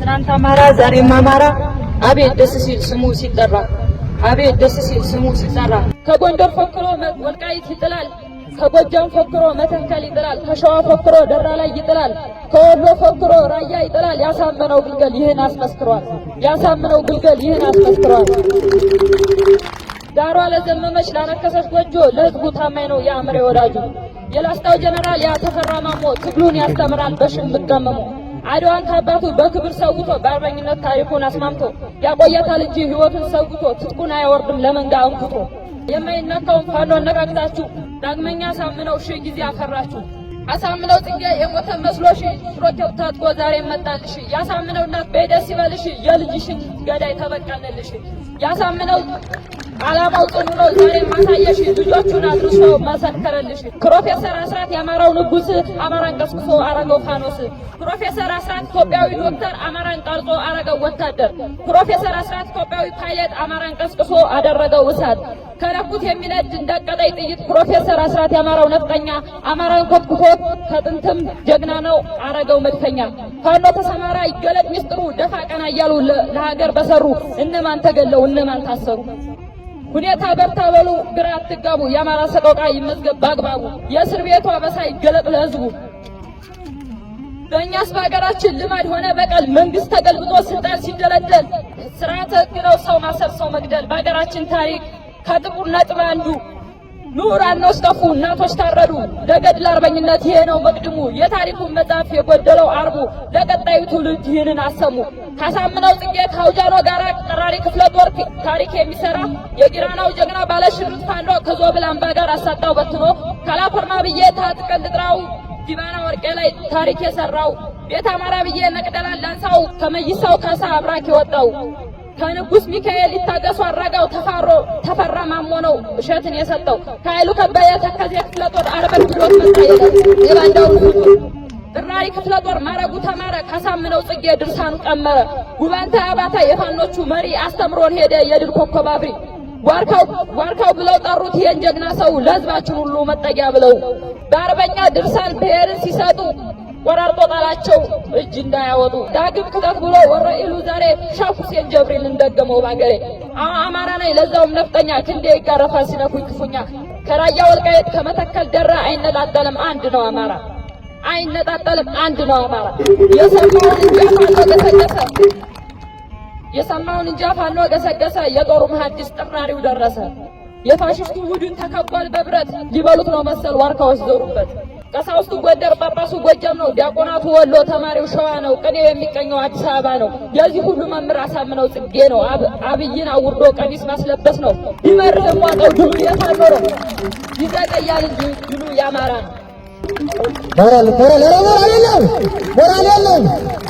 ትናንት አማራ ዛሬም አማራ አቤት ደስ ሲል ስሙ ሲጠራ አቤት ደስ ሲል ስሙ ሲጠራ ከጎንደር ፎክሮ ወልቃይት ይጥላል ከጎጃም ፎክሮ መተከል ይጥላል ከሸዋ ፎክሮ ደራ ላይ ይጥላል ከወሎ ፎክሮ ራያ ይጥላል ያሳመነው ግልገል ይህን አስመስክሯል ያሳመነው ግልገል ይህን አስመስክሯል ዳሯ ለዘመመች ላነከሰች ጎጆ ለህዝቡ ታማኝ ነው የአምሬ ወዳጁ የላስታው ጀነራል ያተፈራ ማሞ ትግሉን ያስተምራል በሽምቅ ገመሙ አድዋን ከአባቱ በክብር ሰውቶ በአርበኝነት ታሪኩን አስማምቶ ያቆያታል እንጂ ህይወቱን ሰውቶ ትጥቁን አያወርድም ለመንጋ አንኩቶ የማይነካውን ፋኖ አነቃቅታችሁ ዳግመኛ አሳምነው ሺህ ጊዜ አፈራችሁ አሳምነው ጽጌ የሞተ መስሎሽ ሮኬው ታጥቆ ዛሬ መጣልሽ ያሳምነው እናት በደስ ይበልሽ የልጅሽን ገዳይ ተበቃለልሽ ያሳምነው አላማው ጽኑ ነው ዛሬ ማሳየሽ ልጆቹን አድርሶ መሰከረልሽ ፕሮፌሰር አስራት ያማራው ንጉስ አማራን ቀስቅሶ አረገው ፋኖስ ፕሮፌሰር አስራት ኢትዮጵያዊ ዶክተር አማራን ቀርጾ አረገው ወታደር ፕሮፌሰር አስራት ኢትዮጵያዊ ፓይለት አማራን ቀስቅሶ አደረገው እሳት ከነኩት የሚነድ እንደቀጠይ ጥይት ፕሮፌሰር አስራት ያማራው ነፍጠኛ አማራን ኮትኩቶ ከጥንትም ጀግና ነው አረገው መድፈኛ ፋኖ ተሰማራ ይገለጥ ሚስጥሩ ደፋ ቀና እያሉ ለሀገር በሰሩ እነማን ተገለው እነማን ታሰሩ ሁኔታ በርታ በሉ ግራ አትጋቡ የአማራ ሰቆቃ ይመዝገብ ባግባቡ የእስር ቤቱ አበሳ ይገለጥ ለህዝቡ በእኛስ በሀገራችን ልማድ ሆነ በቀል መንግስት ተገልብጦ ስልጣን ሲደለደል ስርዓተ ህግ ነው ሰው ማሰር ሰው መግደል በሀገራችን ታሪክ ከጥቁር ነጥብ አንዱ ምሁራን ነው ስጠፉ እናቶች ታረዱ ለገድል አርበኝነት ይሄ ነው መቅድሙ የታሪኩን መጽሐፍ የጎደለው አርቡ ለቀጣዩ ትውልድ ይህንን አሰሙ ካሳምነው ጽጌ ከአውጃኖ ጋራ ጠራሪ ክፍለ ጦር ታሪክ የሚሰራ የጊራናው ጀግና ባለሽርጥ ፋኖ ከዞብል አምባ ጋር አሳጣው በትኖ ካላፈርማ ብዬ ታጥቀን ልጥራው ዲባና ወርቄ ላይ ታሪክ የሰራው ቤት አማራ ብዬ ነቅደላን ላንሳው ከመይሳው ካሳ አብራክ የወጣው ከንጉስ ሚካኤል ይታገሱ አራጋው ተፈራ ማሞ ነው እሸትን የሰጠው ከኃይሉ ከበየ ተከዜ ክፍለ ጦር አርበን ብሎት መጣየለ የባንዳውን ጥራሪ ክፍለ ጦር ማረጉ ተማረ ካሳምነው ጽጌ ድርሳኑ ቀመረ ጉባንታ አባታ የፋኖቹ መሪ አስተምሮን ሄደ የድል ኮከብ አብሪ ዋርካው ብለው ጠሩት ይሄን ጀግና ሰው ለህዝባችን ሁሉ መጠጊያ ብለው በአርበኛ ድርሳን ብሔርን ሲሰጡ ወራርጦ ጣላቸው እጅ እንዳያወጡ ዳግም ክተት ብሎ ወረኢሉ ዛሬ ሻህ ሁሴን ጀብሪል እንደገመው ባገሬ አማራ ነኝ ለዛውም ነፍጠኛ ክንዴ ይጋረፋል ሲነኩኝ ክፉኛ ከራያ ወልቃይት ከመተከል ደራ አይነጣጠልም አንድ ነው አማራ አይነጣጠልም አንድ ነው አማራ የሰማውን እንጃ ፋኖ ገሰገሰ የጦሩ መሐንዲስ ጥራሪው ደረሰ የፋሽስቱ ቡድን ተከቧል በብረት ሊበሉት ነው መሰል ዋርካዎች ዞሩበት ቀሳውስቱ ጎንደር ጳጳሱ ጎጃም ነው ዲያቆናቱ ወሎ ተማሪው ሸዋ ነው ቅኔው የሚቀኘው አዲስ አበባ ነው የዚህ ሁሉ መምህር አሳምነው ጽጌ ነው አብይን አውርዶ ቀሚስ ማስለበስ ነው ይመርህም ዋጠው ድሉ የፋኖ ነው ይዘገያል እንጂ ድሉ ያማራ ነው ሞራል የለም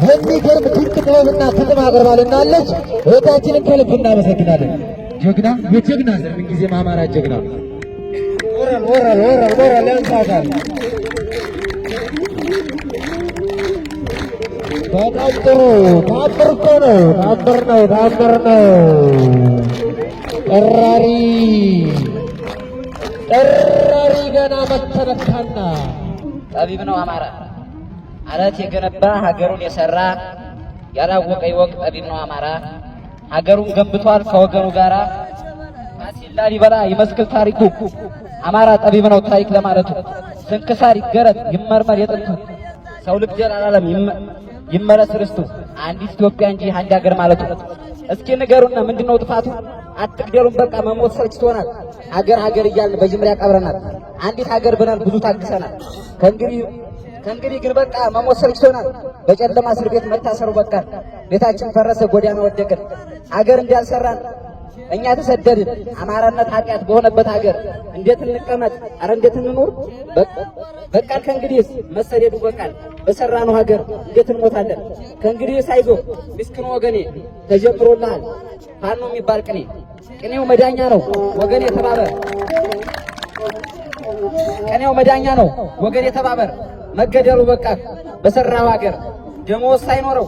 የሚገርም ድንቅ ጥበብና ትልም አቅርባልናለች እህታችንን ከልብ እናመሰግናለን ጀግና የጀግና ዘር ምንጊዜም አማራ ጀግና ሞራል ያንሳታል በጣም ጥሩ ታምር እኮ ነው ታምር ነው ጠራሪ ገና መተነካና ጠቢብ ነው አማራ አለት የገነባ ሀገሩን የሰራ ያላወቀ ይወቅ ጠቢብ ነው አማራ ሀገሩን ገንብቷል ከወገኑ ጋራ ፋሲል ላሊበላ ይመስክር ታሪኩ አማራ ጠቢብ ነው ታሪክ ለማለቱ ስንክሳር ይገረጥ ይመርመር የጥንቱ ሰው ልግደል አላለም ይመረስ ርስቱ አንዲት ኢትዮጵያ እንጂ አንድ ሀገር ማለቱ እስኪ ንገሩና ምንድነው ጥፋቱ አትግደሉን በቃ መሞት ሰልችቶናል ሀገር እያልን በጅምላ ያቀብረናል አንዲት ሀገር ብለን ብዙ ታግሰናል ከእንግዲህ ግን በቃ መሞት ሰልችቶናል በጨለማ እስር ቤት መታሰሩ በቃ ቤታችን ፈረሰ ጎዳና ወደቅን ሀገር እንዳልሰራን እኛ ተሰደድን አማራነት ኃጢአት በሆነበት ሀገር እንዴት እንቀመጥ አረ እንዴት እንኖር በቃ ከእንግዲህ መሰደዱ በቃል በሰራነው ሀገር እንዴት እንሞታለን ከእንግዲህ ሳይዞ ምስኪን ወገኔ ተጀምሮልሃል ፋኖ የሚባል ቅኔው መዳኛ ነው ወገኔ ተባበር ቅኔው መዳኛ ነው ወገኔ ተባበር መገደሉ በቃ በሰራው ሀገር ደሞዝ ሳይኖረው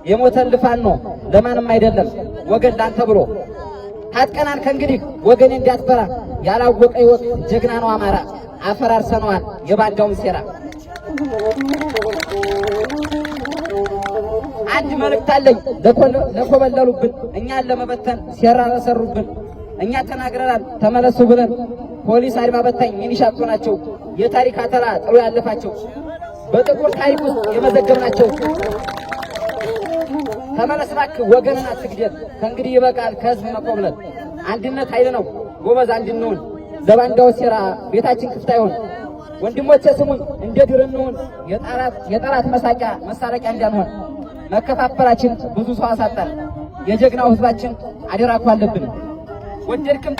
የሞተን ፋኖ ለማንም አይደለም ወገን ላንተ ብሎ ታጥቀናል ከእንግዲህ ወገኔ እንዳትፈራ ያላወቀ ይወቅ ጀግና ነው አማራ አፈራርሰነዋል የባንዳውን ሴራ አንድ መልእክት አለኝ ለኮበለሉብን፣ እኛን ለመበተን ሴራ ለሰሩብን። እኛ ተናግረናል ተመለሱ ብለን፣ ፖሊስ አድማ በታኝ ሚኒሻ እኮ ናቸው የታሪክ አተላ ጥሎ ያለፋቸው፣ በጥቁር ታሪክ ውስጥ የመዘገብናቸው። ተመለስ እባክህ ወገንን አትግደል፣ ከእንግዲህ ይበቃል ከህዝብ መቆምለት። አንድነት ኃይል ነው ጎበዝ አንድ እንሁን፣ ለባንዳው ሴራ ቤታችን ክፍት አይሆን። ወንድሞቼ ስሙኝ እንደ ድር እንሁን፣ የጠላት መሳለቂያ እንዳንሆን። መከፋፈላችን ብዙ ሰው አሳጣን፣ የጀግናው ህዝባችን አደራ እኮ አለብን። ወደድክም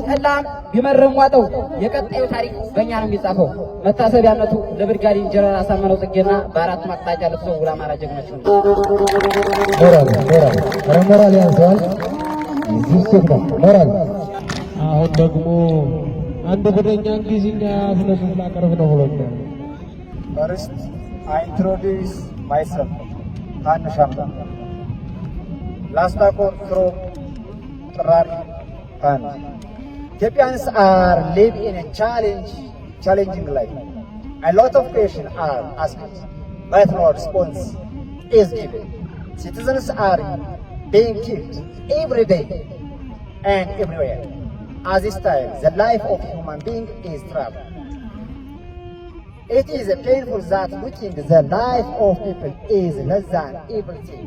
ጠላም ቢመርም ዋጠው፣ የቀጣዩ ታሪክ በእኛ ነው የሚጻፈው። መታሰቢያነቱ ለብርጋዴር ጀነራል አሳምነው ጽጌና በአራቱ አቅጣጫ ለተሰዉ ለአማራ ጀግኖች ነው። ሞራል ያንሰዋል ሞራል። አሁን ደግሞ አንድ ጉደኛ እንግሊዝኛ ስለሱፍ ላቀርብ ነው ብሎኛል። First, I introduce myself, Hanu Shamba. Last from Rar Khan. Ethiopians are living in a challenging life. A lot of questions are asked, but no response is given. Citizens are being killed every day and everywhere. As this time, the life of human being is trapped. It is painful that looking the life of people is less than everything.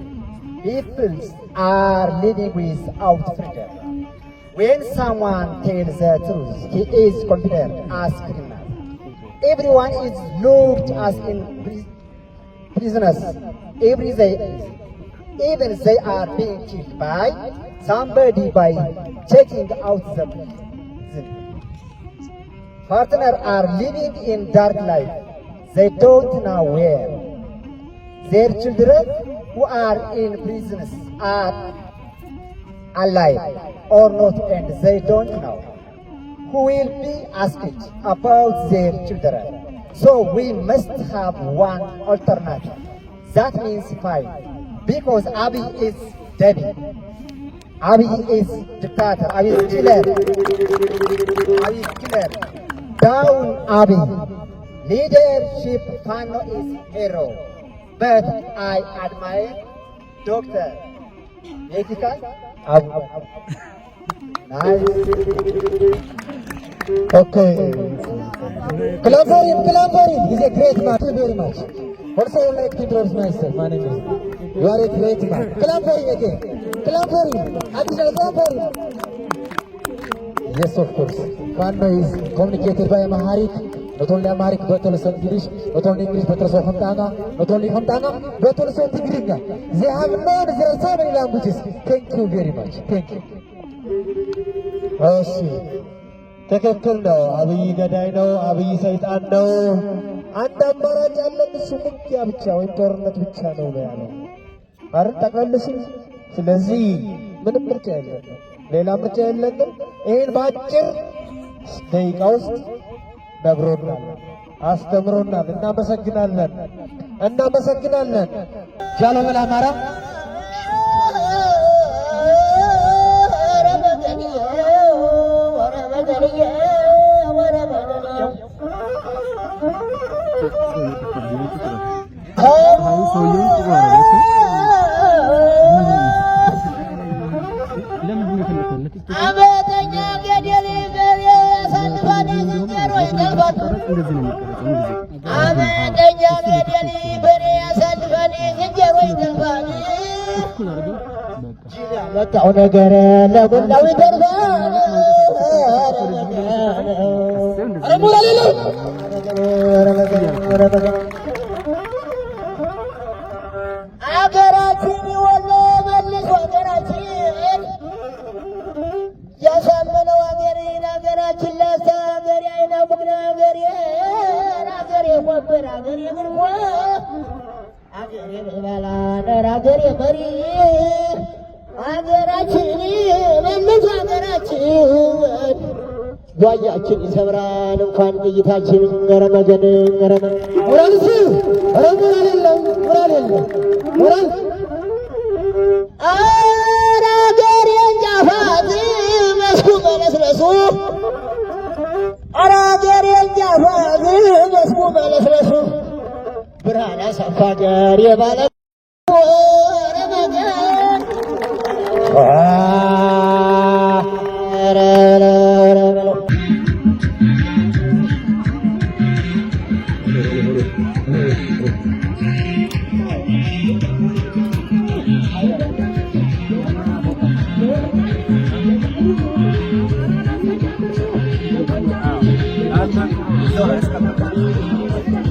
People are living without freedom. When someone tells the truth, he is considered as criminal. Everyone is looked as in prisoners every day. Even they are being killed by somebody by checking out the prison. Partners are living in dark life. They don't know where. Their children who are in prisons are alive or not, and they don't know who will be asked about their children. So we must have one alternative. That means fight. Because Abiy is dead. Abiy is dictator. Abiy is killer. Abiy is killer. Down Abiy. Leadership Fano is hero. But I admire Dr. Medical Abu. Nice. Okay. Clap for him. He's a great man. Thank you very much. Also, I would like to introduce myself. My name is. You are a great man. Clap for him again. Clap for him. Additional clap for him. Yes, of course. Fano is communicated by Amharic. Not only Amharic, but also English. Not only English, but also Hamdana. Not only Hamdana, but also Tigrinya. They have known there are so many languages. Thank you very much. Thank you. እሺ ትክክል ነው። አብይ ገዳይ ነው። አብይ ሰይጣን ነው። አንድ አማራጭ ያለን እሱ ውጊያ ብቻ ወይም ጦርነት ብቻ ነው ያለው አይደል? ጠቅለልሽ። ስለዚህ ምንም ምርጫ የለንም፣ ሌላ ምርጫ የለንም። ይሄን በአጭር ደቂቃ ውስጥ ነግሮናል፣ አስተምሮናል። እናመሰግናለን። ጃለመላ አማራ መጣው ነገር ለጎላው ይደርሳል። አገራችን ወሎ መልሶ ሀገራችን ያሳመነው ሀገራችን ላስታ ሀገሬ አይናቡግና ሀገሬ ኮበር ሀገሬ ግርሞ ሀገሬ በባላነር ሀገሬ መሪ ሀገራችን መልሶ ሀገራችን ጓያችን ይሰብራል እንኳን ጥይታችን። ረመገን ሞራልስ ሞራል የለም ሞራል ኧረ ሀገሬን ጃፋት መስኩ መለስለሱ ኧረ ሀገሬን ጃፋት መስኩ መለስለሱ ብርሃን አሰፋ ጋር የባለ Gracias.